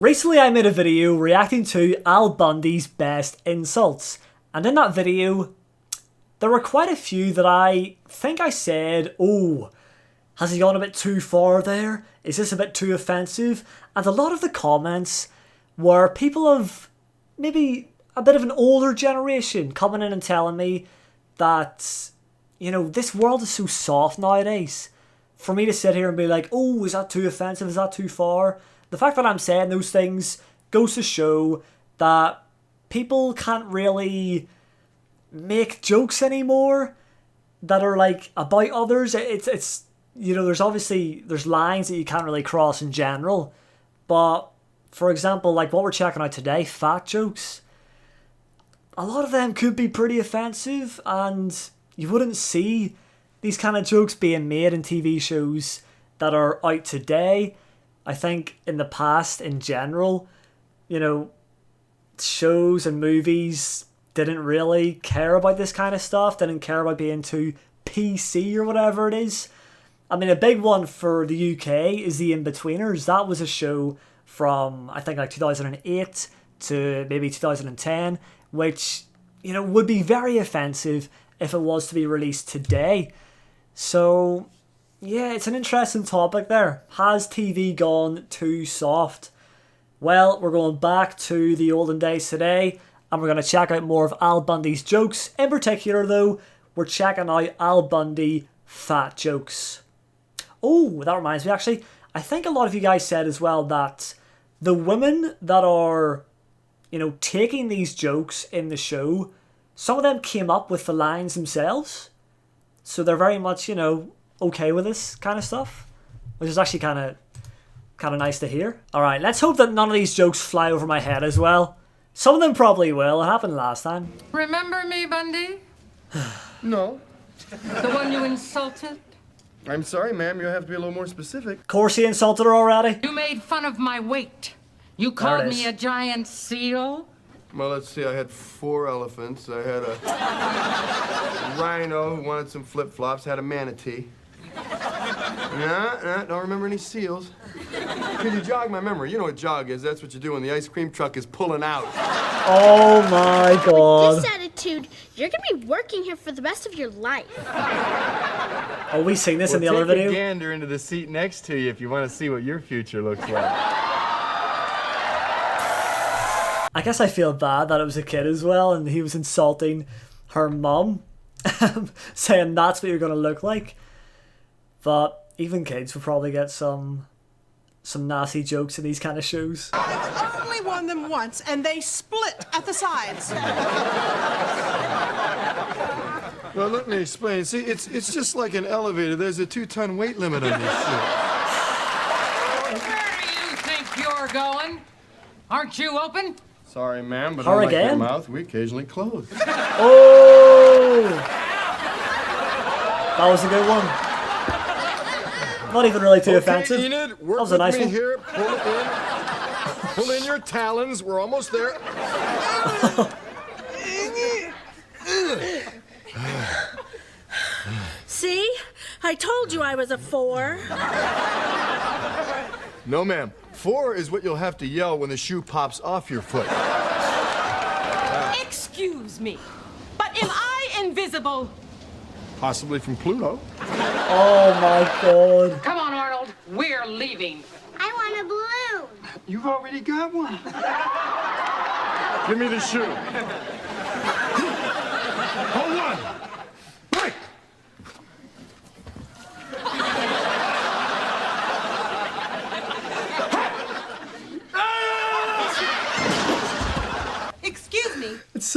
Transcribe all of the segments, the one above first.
Recently I made a video reacting to Al Bundy's best insults, and in that video there were quite a few that I think I said, oh, has he gone a bit too far there? Is this a bit too offensive? And a lot of the comments were people of maybe a bit of an older generation coming in and telling me that, you know, this world is so soft nowadays. For me to sit here and be like, oh, is that too offensive? Is that too far? The fact that I'm saying those things goes to show that people can't really make jokes anymore that are like about others. It's you know, there's lines that you can't really cross in general. But for example, like what we're checking out today, fat jokes. A lot of them could be pretty offensive, and you wouldn't see these kind of jokes being made in TV shows that are out today. I think in the past, in general, you know, shows and movies didn't really care about this kind of stuff, didn't care about being too PC or whatever it is. I mean, a big one for the UK is The In-Betweeners. That was a show from, I think, like 2008 to maybe 2010, which, you know, would be very offensive if it was to be released today. So yeah, it's an interesting topic there. Has TV gone too soft? Well, we're going back to the olden days today, and we're going to check out more of Al Bundy's jokes. In particular, though, we're checking out Al Bundy fat jokes. Oh, that reminds me, actually, I think a lot of you guys said as well that the women that are, you know, taking these jokes in the show, some of them came up with the lines themselves. So they're very much, you know, okay with this kind of stuff, which is actually kind of nice to hear. Alright, let's hope that none of these jokes fly over my head as well. Some of them probably will. It happened last time. Remember me, Bundy? No. The one you insulted? I'm sorry, ma'am. You'll have to be a little more specific. Of course he insulted her already. You made fun of my weight. You called me a giant seal. Well, let's see. I had 4 elephants. I had a rhino who wanted some flip-flops. Had a manatee. Nah, don't remember any seals. Could you jog my memory? You know what jog is. That's what you do when the ice cream truck is pulling out. Oh my god. With this attitude, you're gonna be working here for the rest of your life. Oh, we seen this in the other video. Take a gander into the seat next to you if you want to see what your future looks like. I guess I feel bad that it was a kid as well, and he was insulting her mum, saying that's what you're gonna look like. But even kids will probably get some nasty jokes in these kind of shows. I've only won them once, and they split at the sides. Well, let me explain. See, it's just like an elevator. There's a 2-ton weight limit on this shit. Where do you think you're going? Aren't you open? Sorry, ma'am, but Her unlike your again? mouth, we occasionally close. Oh! That was a good one. Not even really too offensive. Enid, work That was a nice with me one. here. Pull it in. Pull in your talons. We're almost there. See? I told you I was a 4. No, ma'am. 4 is what you'll have to yell when the shoe pops off your foot. Excuse me, but am I invisible? Possibly from Pluto. Oh my god. Come on, Arnold. We're leaving. I want a balloon. You've already got one. Give me the shoe. Hold on. Break. Excuse me. It's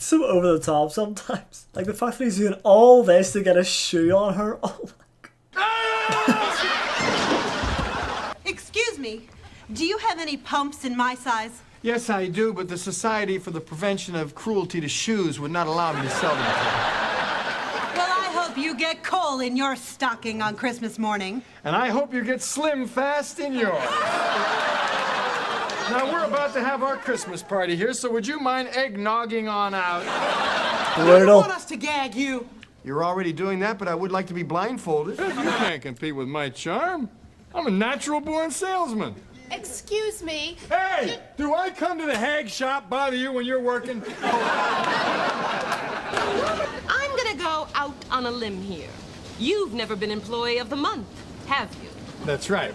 so over the top sometimes. Like the fact that he's doing all this to get a shoe on her. Oh my god. Excuse me. Do you have any pumps in my size? Yes, I do, but the Society for the Prevention of Cruelty to Shoes would not allow me to sell them to you. Well, I hope you get coal in your stocking on Christmas morning. And I hope you get slim fast in yours. Now, we're about to have our Christmas party here, so would you mind eggnogging on out? You Brutal. want us to gag you? You're already doing that, but I would like to be blindfolded. You can't compete with my charm. I'm a natural-born salesman. Excuse me. Hey! Do I come to the hag shop bother you when you're working? I'm gonna go out on a limb here. You've never been Employee of the Month, have you? That's right.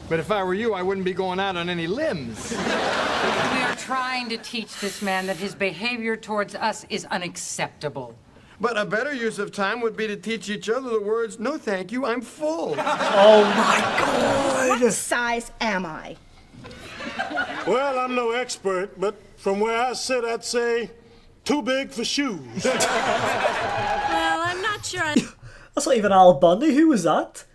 But if I were you, I wouldn't be going out on any limbs. We are trying to teach this man that his behavior towards us is unacceptable. But a better use of time would be to teach each other the words, "No, thank you, I'm full." Oh my god! What size am I? Well, I'm no expert, but from where I sit, I'd say too big for shoes. Well, I'm not sure I That's not even Al Bundy. Who was that?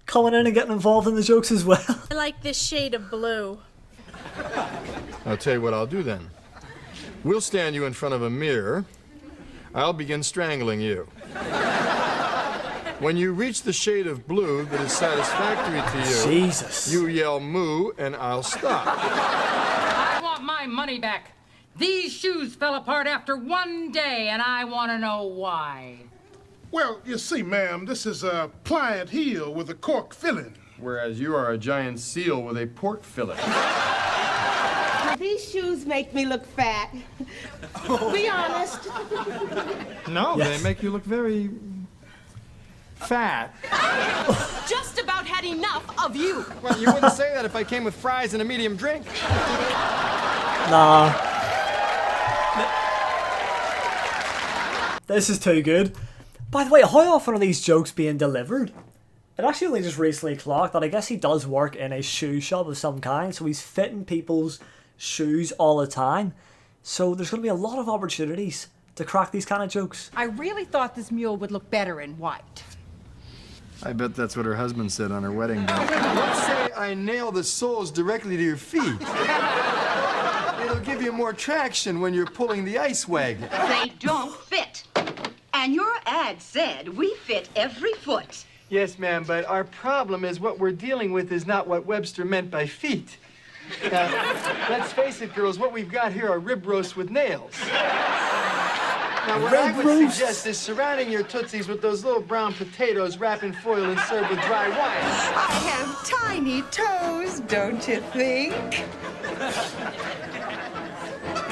Coming in and getting involved in the jokes as well. like this shade of blue. I'll tell you what I'll do then. We'll stand you in front of a mirror. I'll begin strangling you. When you reach the shade of blue that is satisfactory to you, Jesus. you yell moo and I'll stop. I want my money back. These shoes fell apart after one day, and I want to know why. Well, you see, ma'am, this is a pliant heel with a cork filling. Whereas you are a giant seal with a pork fillet. These shoes make me look fat. Be honest. No, Yes. they make you look very fat. Just about had enough of you. Well, you wouldn't say that if I came with fries and a medium drink. Nah. This is too good. By the way, how often are these jokes being delivered? It actually only just recently clocked that I guess he does work in a shoe shop of some kind, so he's fitting people's shoes all the time. So there's going to be a lot of opportunities to crack these kind of jokes. I really thought this mule would look better in white. I bet that's what her husband said on her wedding day. Let's say I nail the soles directly to your feet. It'll give you more traction when you're pulling the ice wagon. They don't fit. And your ad said we fit every foot. Yes, ma'am, but our problem is what we're dealing with is not what Webster meant by feet. Now, let's face it, girls, what we've got here are rib roasts with nails. Now, what I would suggest is surrounding your tootsies with those little brown potatoes wrapped in foil and served with dry wine. I have tiny toes, don't you think?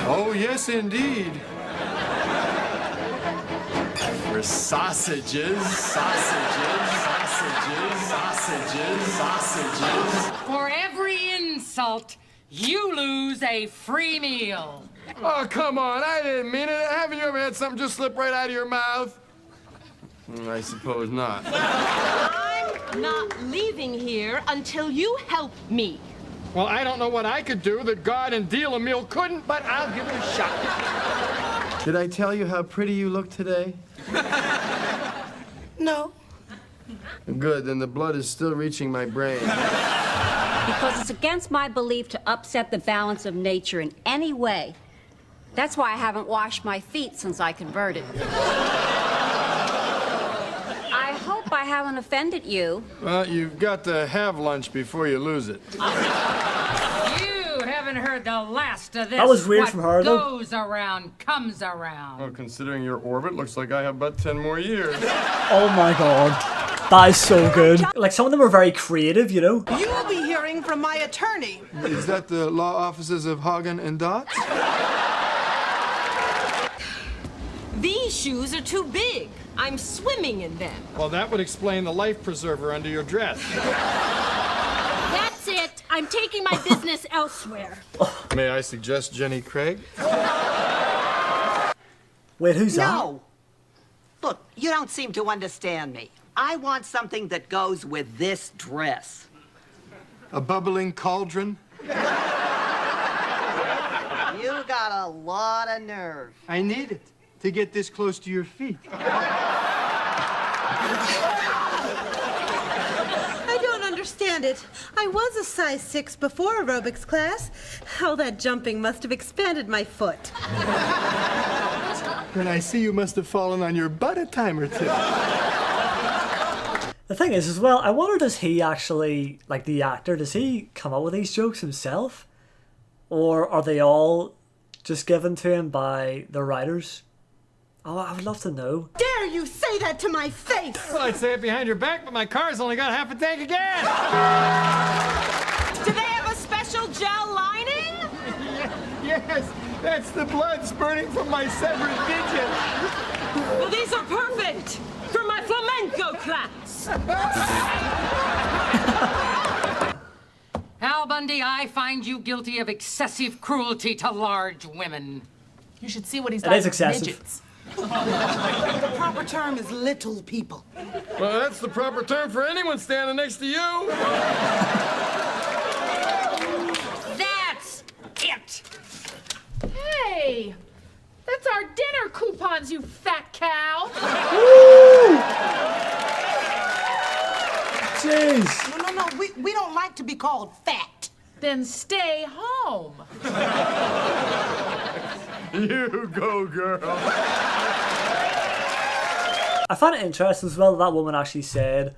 Oh, yes, indeed. For sausages, sausages, sausages, sausages, sausages. For every insult, you lose a free meal. Oh, come on, I didn't mean it. Haven't you ever had something just slip right out of your mouth? I suppose not. I'm not leaving here until you help me. Well, I don't know what I could do that God and Deal a Meal couldn't, but I'll give it a shot. Did I tell you how pretty you look today? No. Good, then the blood is still reaching my brain. Because it's against my belief to upset the balance of nature in any way. That's why I haven't washed my feet since I converted. I hope I haven't offended you. Well, you've got to have lunch before you lose it. You haven't heard the last of this. That was weird What from her, though. goes around comes around. Well, considering your orbit, looks like I have about 10 more years. Oh my god. That is so good. Like, some of them are very creative, you know? You will be hearing from my attorney. Is that the law offices of Hagen and Dotz? These shoes are too big. I'm swimming in them. Well, that would explain the life preserver under your dress. That's it. I'm taking my business elsewhere. May I suggest Jenny Craig? Wait, who's that? No. Look, you don't seem to understand me. I want something that goes with this dress. A bubbling cauldron? You got a lot of nerve. I need it to get this close to your feet. I don't understand it. I was a size 6 before aerobics class. All that jumping must have expanded my foot. Then I see you must have fallen on your butt a time or two. The thing is, as well, I wonder, does he actually, like the actor, does he come up with these jokes himself? Or are they all just given to him by the writers? Oh, I would love to know. Dare you say that to my face? Well, I'd say it behind your back, but my car's only got half a tank of gas. Do they have a special artificial gel lining? Yes, that's the blood spurting from my severed digit. Well, these are perfect for my flamenco class. Al Bundy, I find you guilty of excessive cruelty to large women. You should see what he's It done is with excessive. midgets. The proper term is little people. Well, that's the proper term for anyone standing next to you. That's it! Hey, that's our dinner coupons, you fat cow. Jeez. No, we don't like to be called fat. Then stay home. You go, girl. I find it interesting as well that woman actually said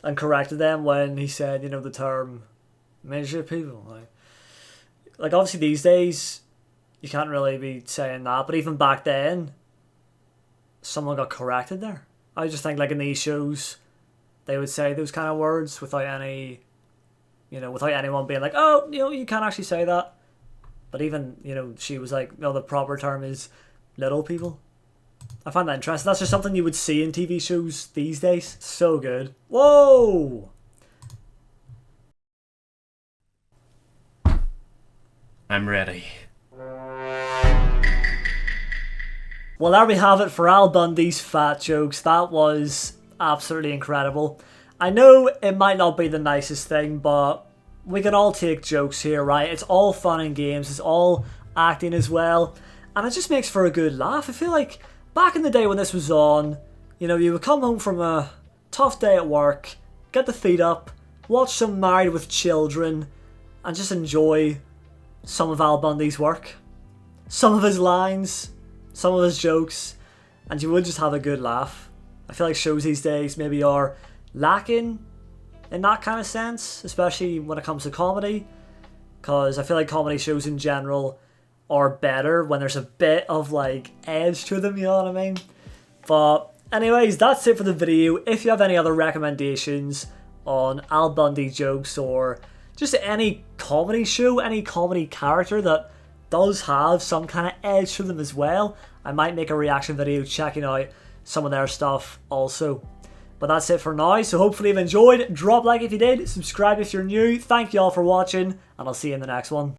and corrected them when he said, you know, the term midget people. Like obviously these days you can't really be saying that, but even back then someone got corrected there. I just think like in these shows they would say those kind of words without any, you know, without anyone being like, oh, you know, you can't actually say that. But even, you know, she was like, no, the proper term is little people. I find that interesting. That's just something you would see in TV shows these days. So good. Whoa! I'm ready. Well, there we have it for Al Bundy's fat jokes. That was absolutely incredible. I know it might not be the nicest thing, but we can all take jokes here, right? It's all fun and games. It's all acting as well. And it just makes for a good laugh. I feel like back in the day when this was on, you know, you would come home from a tough day at work, get the feet up, watch some Married with Children, and just enjoy some of Al Bundy's work. Some of his lines, some of his jokes, and you would just have a good laugh. I feel like shows these days maybe are lacking in that kind of sense, especially when it comes to comedy, because I feel like comedy shows in general are better when there's a bit of like edge to them, you know what I mean? But anyways, that's it for the video. If you have any other recommendations on Al Bundy jokes or just any comedy show, any comedy character that does have some kind of edge to them as well, I might make a reaction video checking out some of their stuff also. But that's it for now, so hopefully you've enjoyed. Drop a like if you did, subscribe if you're new. Thank you all for watching, and I'll see you in the next one.